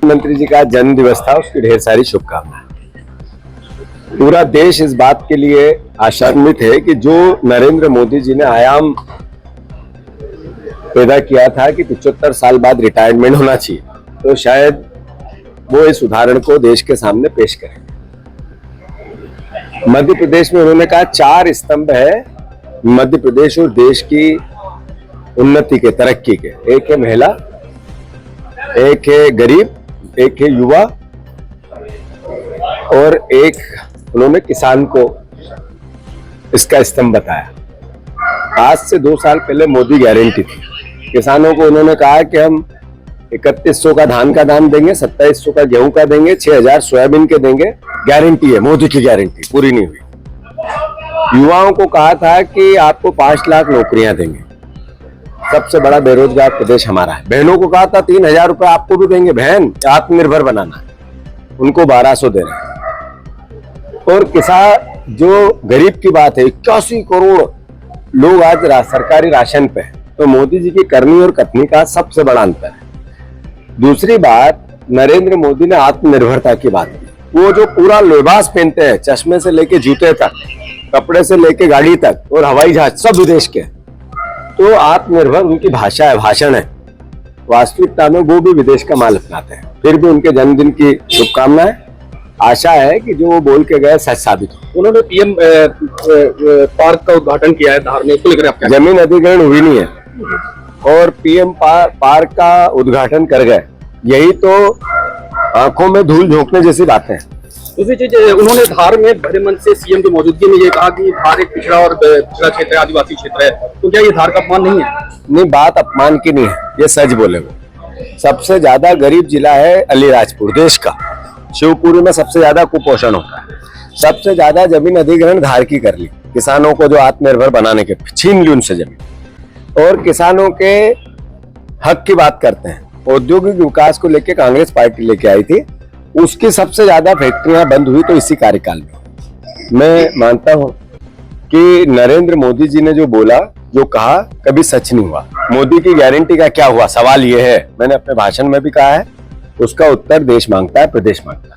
प्रधानमंत्री जी का जन्म दिवस था, उसकी ढेर सारी शुभकामनाएं। पूरा देश इस बात के लिए आशान्वित है कि जो नरेंद्र मोदी जी ने आयाम पैदा किया था कि 75 साल बाद रिटायरमेंट होना चाहिए, तो शायद वो इस उदाहरण को देश के सामने पेश करें। मध्य प्रदेश में उन्होंने कहा 4 स्तंभ है मध्य प्रदेश और देश की उन्नति के, तरक्की के। एक है महिला, एक है गरीब, एक है युवा और एक उन्होंने किसान को इसका स्तंभ बताया। आज से 2 साल पहले मोदी गारंटी थी। किसानों को उन्होंने कहा कि हम 3100 का धान का दाम देंगे, 2700 का गेहूं का देंगे, 6000 सोयाबीन के देंगे। गारंटी है, मोदी की गारंटी पूरी नहीं हुई। युवाओं को कहा था कि आपको 5 लाख नौकरियां देंगे। सबसे बड़ा बेरोजगार प्रदेश हमारा है। बहनों को कहा था 3000 रुपए आपको भी देंगे, बहन आत्मनिर्भर बनाना है, उनको 1200 दे रहे हैं। और किसान जो गरीब की बात है, 81 करोड़ लोग आज सरकारी राशन पे है। तो मोदी जी की करनी और कथनी का सबसे बड़ा अंतर है। दूसरी बात, नरेंद्र मोदी ने आत्मनिर्भरता की बात की। वो जो पूरा लिबास पहनते हैं, चश्मे से लेके जूते तक, कपड़े से लेके गाड़ी तक और हवाई जहाज, सब विदेश के। तो आत्मनिर्भर उनकी भाषा है, भाषण है। वास्तविकता में वो भी विदेश का माल अपनाते हैं। फिर भी उनके जन्मदिन की शुभकामनाएं। आशा है कि जो वो बोल के गए सच साबित हो। उन्होंने पीएम पार्क का उद्घाटन किया है धार में, इसको लेकर आप क्या? जमीन अधिग्रहण हुई नहीं है और पीएम पार्क का उद्घाटन कर गए, यही तो आंखों में धूल झोंकने जैसी बातें हैं। दूसरी चीज, उन्होंने धार में भरे मन से सीएम की मौजूदगी में ये कहा कि धार एक पिछड़ा क्षेत्र है, आदिवासी क्षेत्र है। तो क्या ये धार का अपमान नहीं है? नहीं, बात अपमान की नहीं है, ये सच बोले। वो सबसे ज्यादा गरीब जिला है अलीराजपुर देश का। शिवपुरी में सबसे ज्यादा कुपोषण होता है। सबसे ज्यादा जमीन अधिग्रहण धार की कर ली, किसानों को जो आत्मनिर्भर बनाने के, छीन ली उनसे जमीन। और किसानों के हक की बात करते हैं। औद्योगिक विकास को लेकर कांग्रेस पार्टी लेके आई थी, उसकी सबसे ज्यादा फैक्ट्रियां बंद हुई तो इसी कार्यकाल में। मैं मानता हूं कि नरेंद्र मोदी जी ने जो बोला, जो कहा, कभी सच नहीं हुआ। मोदी की गारंटी का क्या हुआ? सवाल यह है, मैंने अपने भाषण में भी कहा है, उसका उत्तर देश मांगता है, प्रदेश मांगता है।